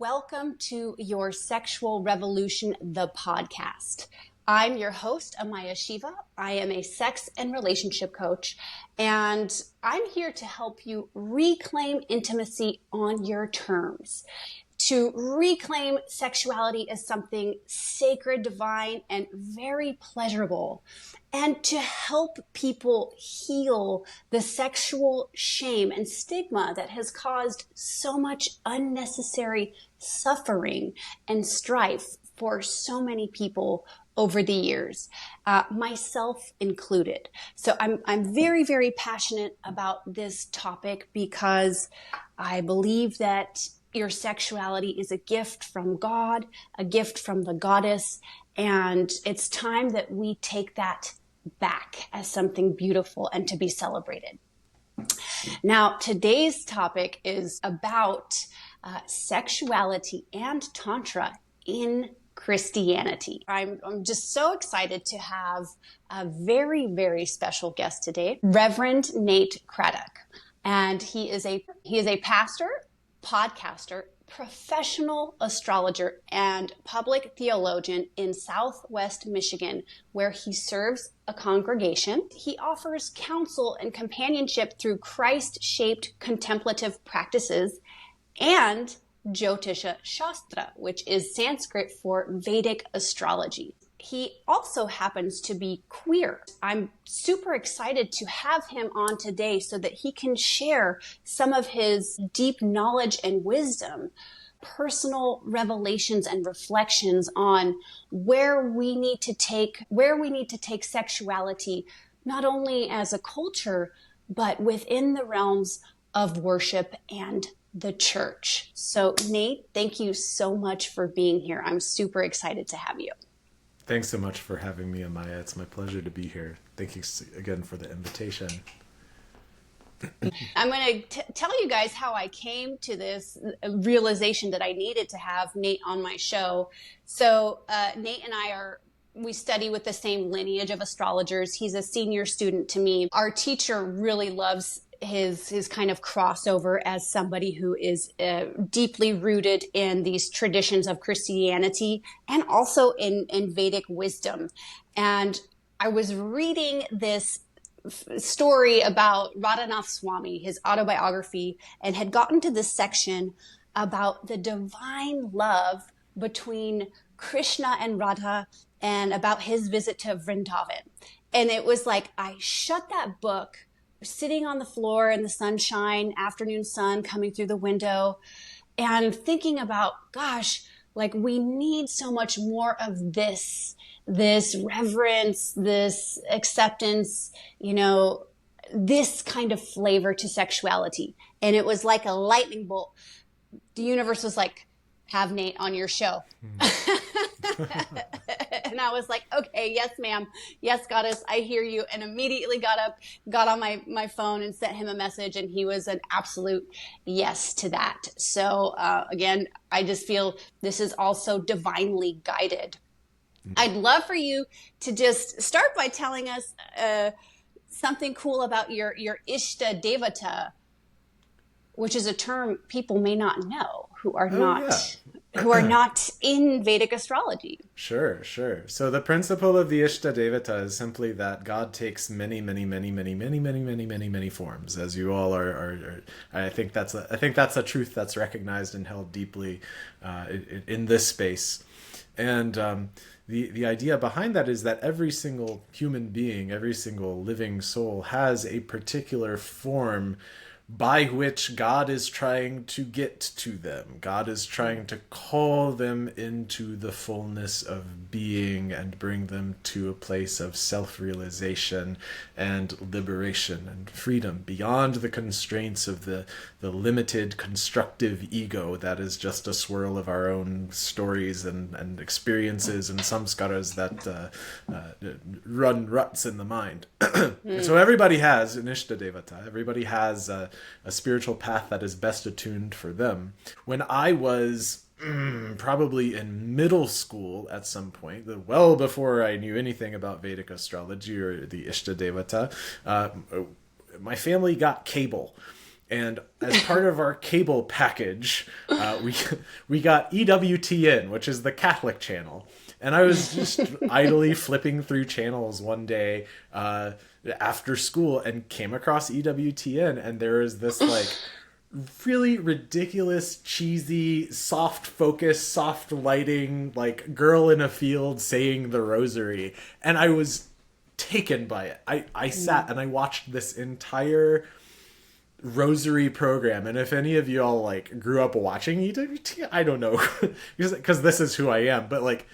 welcome to Your Sexual Revolution, the podcast. I'm your host, Amaya Shiva. I am a sex and relationship coach, and I'm here to help you reclaim intimacy on your terms. To reclaim sexuality as something sacred, divine, and very pleasurable, and to help people heal the sexual shame and stigma that has caused so much unnecessary suffering and strife for so many people over the years, myself included. So I'm very, very passionate about this topic because I believe that your sexuality is a gift from God, a gift from the goddess, and it's time that we take that back as something beautiful and to be celebrated. Now, today's topic is about sexuality and Tantra in Christianity. I'm just so excited to have a very, very special guest today, Reverend Nate Craddock. And he is a pastor, podcaster, professional astrologer, and public theologian in Southwest Michigan, where he serves a congregation. He offers counsel and companionship through Christ-shaped contemplative practices and Jyotisha Shastra, which is Sanskrit for Vedic astrology. He also happens to be queer. I'm super excited to have him on today so that he can share some of his deep knowledge and wisdom, personal revelations and reflections on where we need to take sexuality, not only as a culture, but within the realms of worship and the church. So Nate, thank you so much for being here. I'm super excited to have you. Thanks so much for having me, Amaya. It's my pleasure to be here. Thank you again for the invitation. I'm going to tell you guys how I came to this realization that I needed to have Nate on my show. So Nate and we study with the same lineage of astrologers. He's a senior student to me. Our teacher really loves his kind of crossover as somebody who is deeply rooted in these traditions of Christianity and also in Vedic wisdom. And I was reading this story about Radhanath Swami, his autobiography, and had gotten to this section about the divine love between Krishna and Radha and about his visit to Vrindavan. And it was like, I shut that book, sitting on the floor in the sunshine, afternoon sun coming through the window, and thinking about, gosh, like we need so much more of this reverence, this acceptance, this kind of flavor to sexuality. And it was like a lightning bolt. The universe was like, have Nate on your show. And I was like, okay, yes, ma'am. Yes, goddess, I hear you. And immediately got up, got on my phone and sent him a message. And he was an absolute yes to that. So again, I just feel this is also divinely guided. I'd love for you to just start by telling us something cool about your Ishta Devata, which is a term people may not know who are not in Vedic astrology. Sure. So the principle of the Ishta Devata is simply that God takes many forms, as you all are. I think that's a truth that's recognized and held deeply in this space. And the idea behind that is that every single human being, every single living soul has a particular form by which God is trying to get to them. God is trying to call them into the fullness of being and bring them to a place of self-realization and liberation and freedom beyond the constraints of the limited constructive ego that is just a swirl of our own stories and experiences and samskaras that run ruts in the mind. So everybody has an Ishta Devata. Everybody has a spiritual path that is best attuned for them. When I was probably in middle school at some point, well before I knew anything about Vedic astrology or the Ishta Devata, my family got cable. And as part of our cable package, we got EWTN, which is the Catholic channel. And I was just idly flipping through channels one day after school and came across EWTN, and there was this like really ridiculous, cheesy, soft focus, soft lighting, like girl in a field saying the rosary. And I was taken by it. I sat and I watched this entire rosary program. And if any of you all like grew up watching EWT, I don't know, because this is who I am. But like,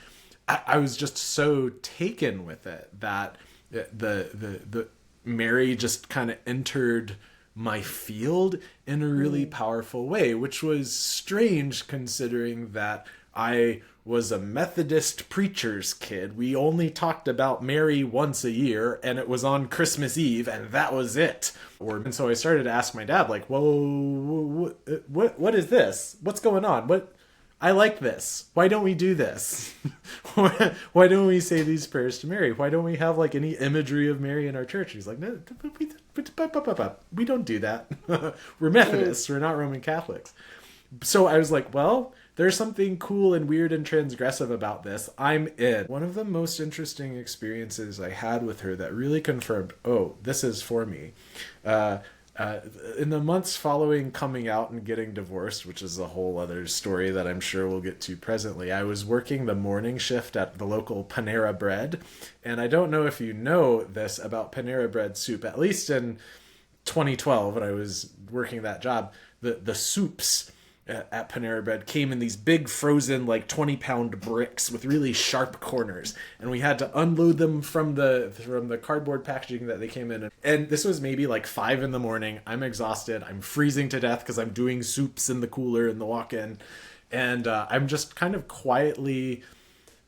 I was just so taken with it that the Mary just kind of entered my field in a really powerful way, which was strange considering that I was a Methodist preacher's kid. We only talked about Mary once a year, and it was on Christmas Eve, and that was it. And so I started to ask my dad, like, whoa, what is this? What's going on? What? I like this. Why don't we do this? Why don't we say these prayers to Mary? Why don't we have like any imagery of Mary in our church? He's like, no, we don't do that. We're Methodists. We're not Roman Catholics. So I was like, well, there's something cool and weird and transgressive about this. I'm in. One of the most interesting experiences I had with her that really confirmed, oh, this is for me. In the months following coming out and getting divorced, which is a whole other story that I'm sure we'll get to presently, I was working the morning shift at the local Panera Bread. And I don't know if you know this about Panera Bread soup, at least in 2012 when I was working that job, the soups at Panera Bread came in these big frozen like 20-pound bricks with really sharp corners, and we had to unload them from the cardboard packaging that they came in. And this was maybe like 5 a.m. I'm exhausted, I'm freezing to death because I'm doing soups in the cooler in the walk-in, and I'm just kind of quietly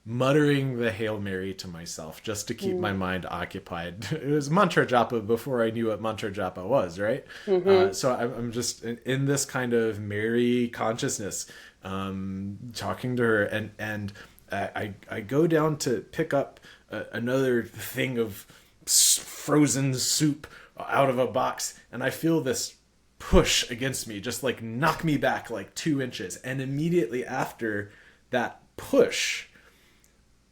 muttering the Hail Mary to myself just to keep my mind occupied. It was mantra japa before I knew what mantra japa was, right? So I'm just in this kind of Mary consciousness, talking to her, and I go down to pick up another thing of frozen soup out of a box, and I feel this push against me, just like knock me back like 2 inches. And immediately after that push,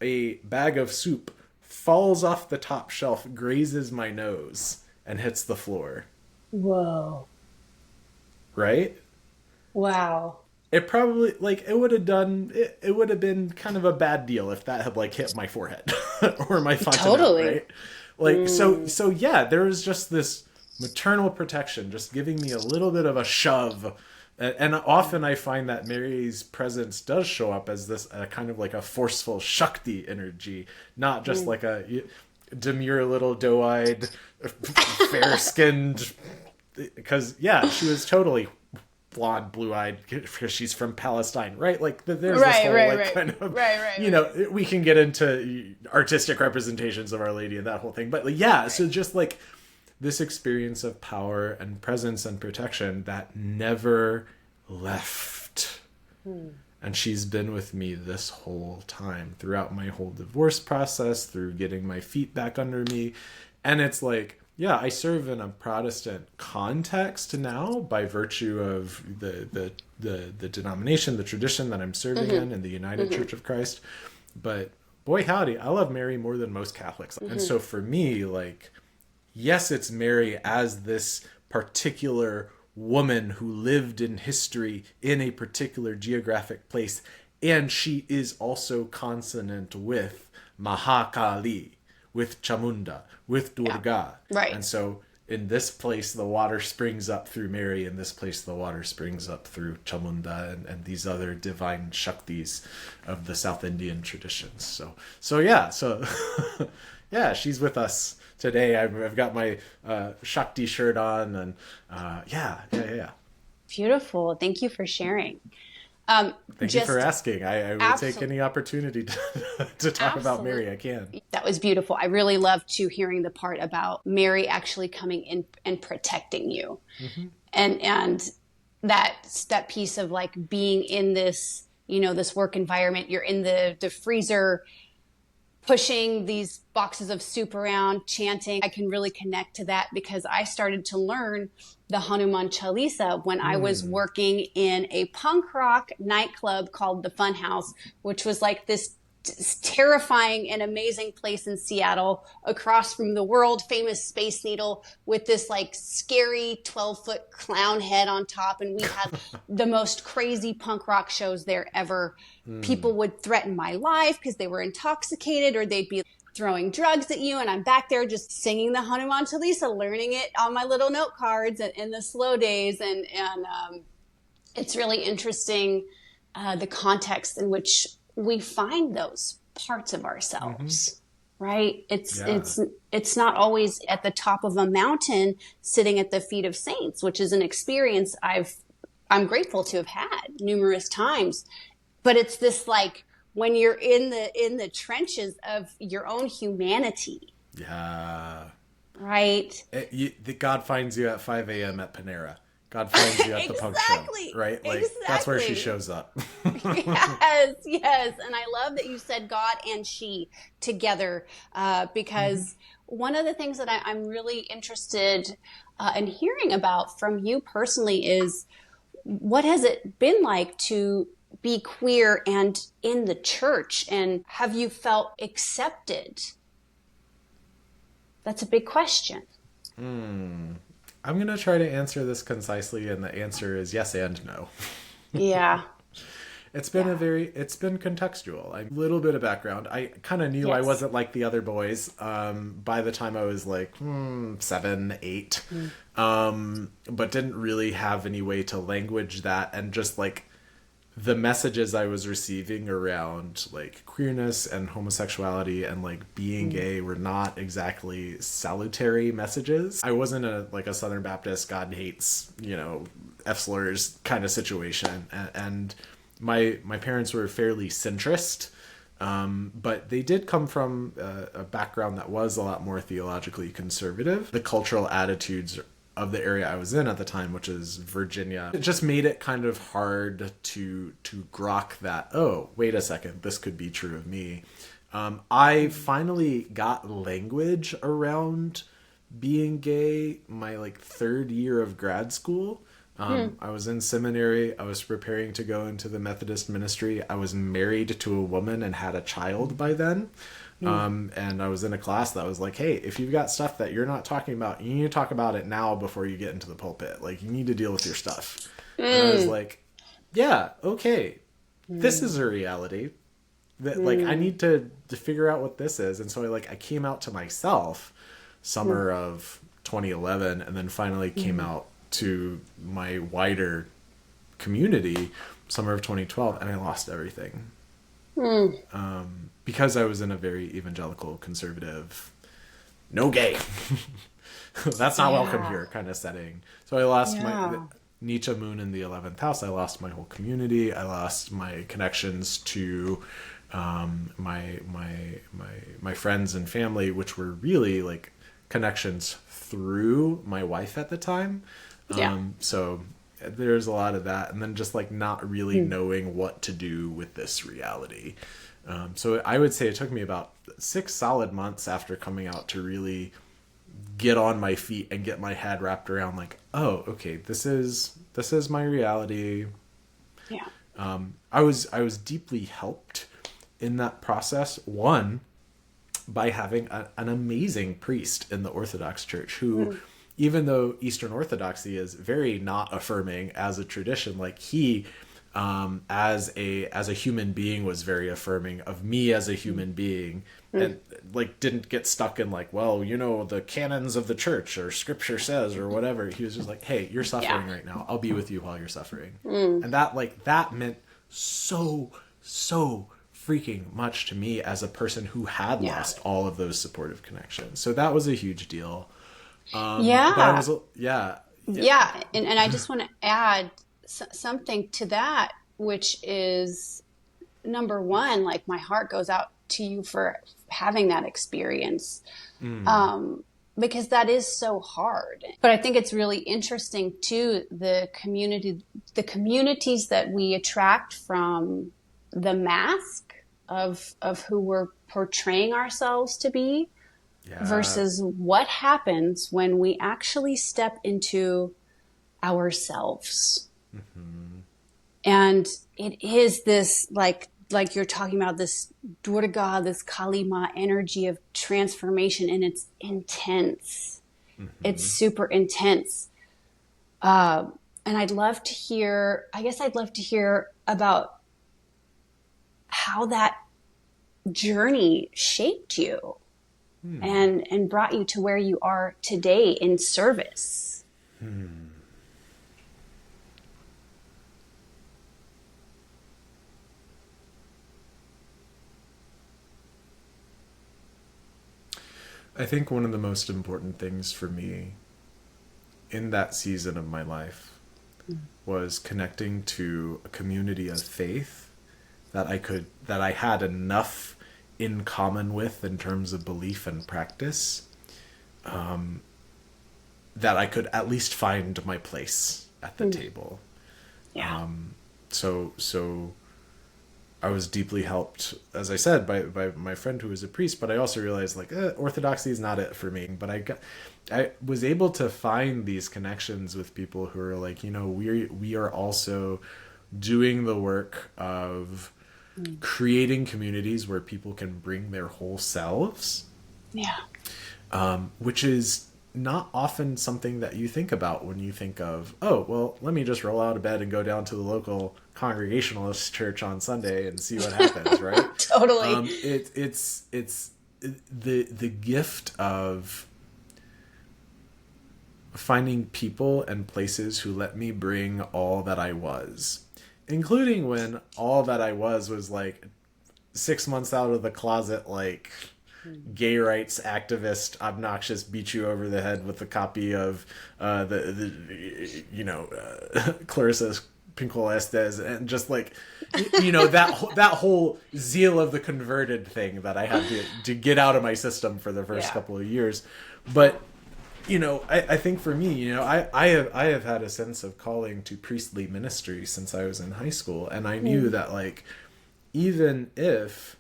a bag of soup falls off the top shelf, grazes my nose, and hits the floor. Whoa. Right? Wow. It probably, like, it would have been kind of a bad deal if that had, like, hit my forehead or my fontanelle, Totally. right? Like, so yeah, there was just this maternal protection, just giving me a little bit of a shove. And often I find that Mary's presence does show up as this kind of like a forceful Shakti energy, not just like a demure little doe-eyed, fair-skinned, because, yeah, she was totally blonde, blue-eyed, because she's from Palestine, right? Like, there's this whole, kind of, you know, we can get into artistic representations of Our Lady and that whole thing, but, yeah, so just, like, this experience of power and presence and protection that never left. And she's been with me this whole time, throughout my whole divorce process, through getting my feet back under me. And it's like, yeah, I serve in a Protestant context now by virtue of the denomination, the tradition that I'm serving in the United Church of Christ. But boy, howdy, I love Mary more than most Catholics. And so for me, like, yes, it's Mary as this particular woman who lived in history in a particular geographic place, and she is also consonant with Mahakali, with Chamunda, with Durga. Yeah. Right. And so in this place, the water springs up through Mary. In this place, the water springs up through Chamunda and these other divine Shaktis of the South Indian traditions. So yeah, yeah, she's with us today. I've got my Shakti shirt on, and yeah. Beautiful. Thank you for sharing. Thank you for asking. I will take any opportunity to talk about Mary. I can. That was beautiful. I really loved too hearing the part about Mary actually coming in and protecting you, and that piece of like being in this, you know, this work environment. You're in the freezer, pushing these boxes of soup around, chanting. I can really connect to that because I started to learn the Hanuman Chalisa when I was working in a punk rock nightclub called the Fun House, which was like this terrifying and amazing place in Seattle across from the world famous Space Needle with this like scary 12-foot clown head on top. And we had the most crazy punk rock shows there ever. People would threaten my life because they were intoxicated or they'd be throwing drugs at you. And I'm back there just singing the Hanuman Chalisa, learning it on my little note cards in the slow days. And it's really interesting the context in which we find those parts of ourselves, right? It's not always at the top of a mountain sitting at the feet of saints, which is an experience I'm grateful to have had numerous times. But it's this like when you're in the trenches of your own humanity. Yeah. Right. God finds you at 5 a.m. at Panera. God finds you at the punk show, right? Like that's where she shows up. Yes. And I love that you said God and she together, because one of the things that I'm really interested in hearing about from you personally is what has it been like to be queer and in the church, and have you felt accepted? That's a big question. I'm going to try to answer this concisely, and the answer is yes and no. Yeah. It's been it's been contextual. A little bit of background. I kind of knew I wasn't like the other boys by the time I was like 7, 8, but didn't really have any way to language that, and just like the messages I was receiving around like queerness and homosexuality and like being gay were not exactly salutary messages. I wasn't a Southern Baptist, God hates, F slurs kind of situation. And my parents were fairly centrist, but they did come from a background that was a lot more theologically conservative. The cultural attitudes of the area I was in at the time, which is Virginia, it just made it kind of hard to grok that, oh, wait a second, this could be true of me. I finally got language around being gay my like 3rd year of grad school. I was in seminary. I was preparing to go into the Methodist ministry. I was married to a woman and had a child by then. And I was in a class that was like, hey, if you've got stuff that you're not talking about, you need to talk about it now before you get into the pulpit. Like, you need to deal with your stuff. And I was like, yeah, okay, this is a reality that like I need to figure out what this is. And so I came out to myself summer of 2011, and then finally came out to my wider community summer of 2012, and I lost everything. Because I was in a very evangelical, conservative, no gay, that's not welcome here kind of setting. So I lost my Nietzsche moon in the 11th house. I lost my whole community. I lost my connections to my friends and family, which were really like connections through my wife at the time. So there's a lot of that, and then just like not really knowing what to do with this reality. So I would say it took me about 6 solid months after coming out to really get on my feet and get my head wrapped around like, oh, okay, this is my reality. I was deeply helped in that process, one, by having an amazing priest in the Orthodox Church who, even though Eastern Orthodoxy is very not affirming as a tradition, like he, as a human being, was very affirming of me as a human being, and like didn't get stuck in like, well, the canons of the church or scripture says or whatever. He was just like, hey, you're suffering right now. I'll be with you while you're suffering. And that meant so freaking much to me as a person who had lost all of those supportive connections. So that was a huge deal. But I was, and I just want to add something to that, which is number one, like my heart goes out to you for having that experience, because that is so hard. But I think it's really interesting too, the communities that we attract from the mask of who we're portraying ourselves to be Yeah. versus what happens when we actually step into ourselves. And it is this, like you're talking about, this Durga, this Kalima energy of transformation, and it's intense. It's super intense. And I'd love to hear about how that journey shaped you and brought you to where you are today in service. I think one of the most important things for me in that season of my life was connecting to a community of faith that I had enough in common with in terms of belief and practice, that I could at least find my place at the table. Yeah. So I was deeply helped, as I said, by my friend who was a priest, but I also realized orthodoxy is not it for me. But I was able to find these connections with people who are like, we are also doing the work of creating communities where people can bring their whole selves. Yeah. Which is not often something that you think about when you think of, oh, well, let me just roll out of bed and go down to the local Congregationalist church on Sunday and see what happens, right? Totally. It's the gift of finding people and places who let me bring all that I was, including when all that I was like 6 months out of the closet, like gay rights activist, obnoxious, beat you over the head with a copy of Clarissa Pinkola Estes, and just like that whole zeal of the converted thing that I had to get out of my system for the first couple of years. But I think for me, I have had a sense of calling to priestly ministry since I was in high school, and I knew that even if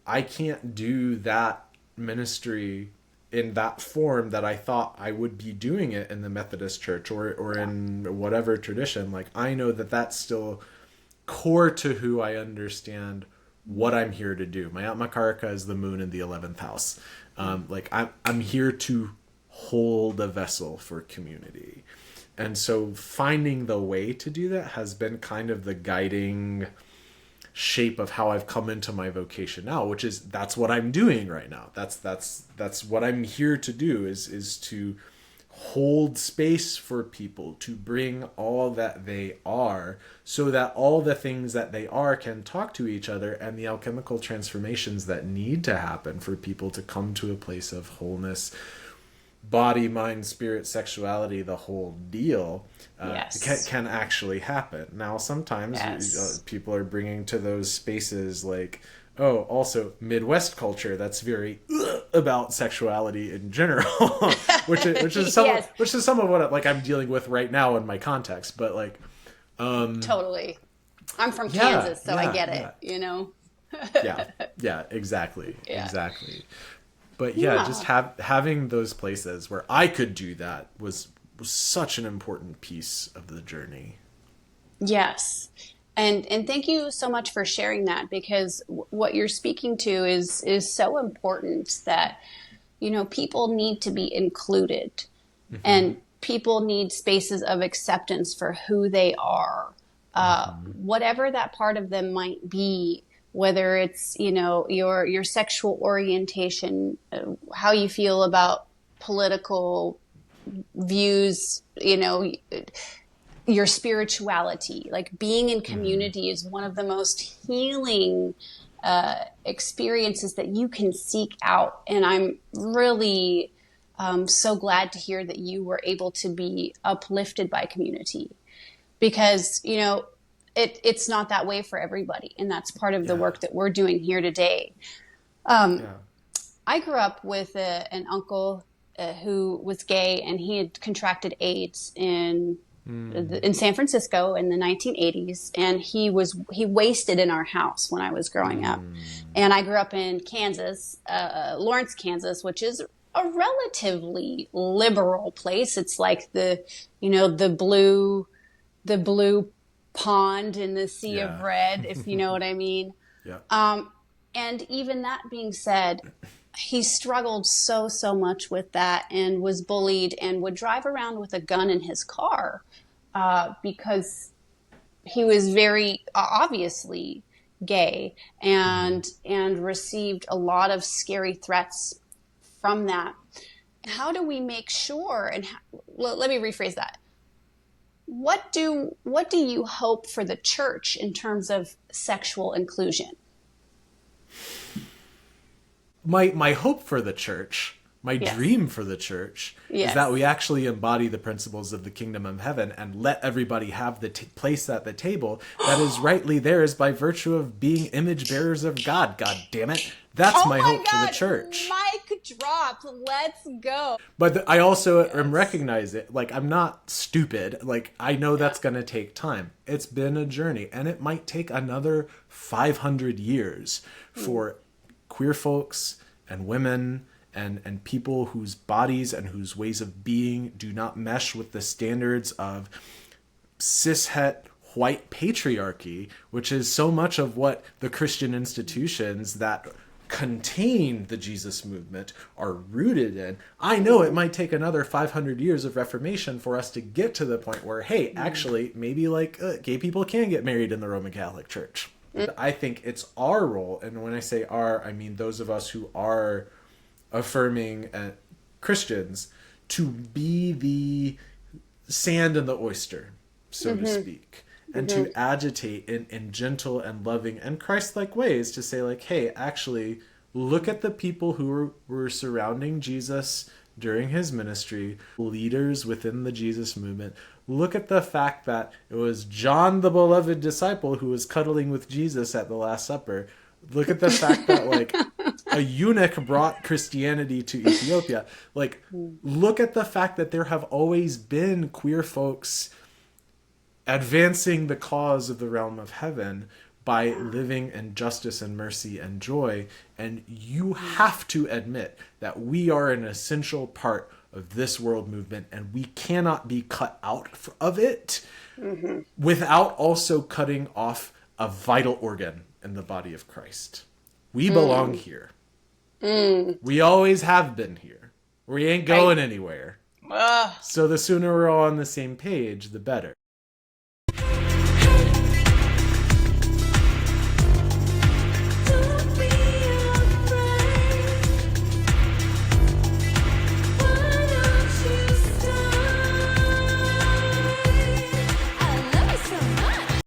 I can't do that ministry in that form that I thought I would be doing it in the Methodist Church or in whatever tradition, I know that that's still core to who I understand what I'm here to do. My Aunt Makaraka is the moon in the 11th house. I'm here to hold a vessel for community. And so finding the way to do that has been kind of the guiding shape of how I've come into my vocation now, which is that's what I'm doing right now. That's what I'm here to do is to hold space for people to bring all that they are, so that all the things that they are can talk to each other, and the alchemical transformations that need to happen for people to come to a place of wholeness, body, mind, spirit, sexuality, the whole deal, can actually happen. Now, sometimes people are bringing to those spaces also Midwest culture that's very about sexuality in general, which is some of what I'm dealing with right now in my context. But totally, I'm from Kansas, so I get it. Exactly. But just having those places where I could do that was such an important piece of the journey. Yes. And thank you so much for sharing that, because what you're speaking to is so important, that, people need to be included, and people need spaces of acceptance for who they are, whatever that part of them might be, whether it's, your sexual orientation, how you feel about political views, your spirituality. Being in community is one of the most healing experiences that you can seek out. And I'm really so glad to hear that you were able to be uplifted by community, because, it's not that way for everybody. And that's part of the work that we're doing here today. I grew up with an uncle who was gay, and he had contracted AIDS in in San Francisco in the 1980s, and he wasted in our house when I was growing up. And I grew up in Kansas, Lawrence, Kansas, which is a relatively liberal place. It's like the blue pond in the sea of red, if you know what I mean. Yeah. And even that being said, he struggled so much with that and was bullied and would drive around with a gun in his car because he was very obviously gay and received a lot of scary threats from that. How do we make sure, and let me rephrase that. What do you hope for the church in terms of sexual inclusion? My hope for the church, my dream for the church, is that we actually embody the principles of the kingdom of heaven and let everybody have the place at the table that is rightly theirs by virtue of being image bearers of God. God damn it. That's my hope for the church. Mic drop. Let's go. But I also am recognize it. Like, I'm not stupid. Like, I know that's going to take time. It's been a journey, and it might take another 500 years for queer folks and women and people whose bodies and whose ways of being do not mesh with the standards of cishet white patriarchy, which is so much of what the Christian institutions that contain the Jesus movement are rooted in. I know it might take another 500 years of reformation for us to get to the point where, hey, actually, maybe gay people can get married in the Roman Catholic Church. I think it's our role, and when I say our, I mean those of us who are affirming Christians, to be the sand in the oyster, so to speak, and to agitate in gentle and loving and Christ-like ways to say, like, hey, actually, look at the people who were surrounding Jesus during his ministry, leaders within the Jesus movement. Look at the fact that it was John, the beloved disciple, who was cuddling with Jesus at the Last Supper. Look at the fact that, like, a eunuch brought Christianity to Ethiopia. Like, look at the fact that there have always been queer folks advancing the cause of the realm of heaven by living in justice and mercy and joy. And you have to admit that we are an essential part of this world movement, and we cannot be cut out of it without also cutting off a vital organ in the body of Christ. We belong here. We always have been here. We ain't going anywhere. So the sooner we're all on the same page, the better.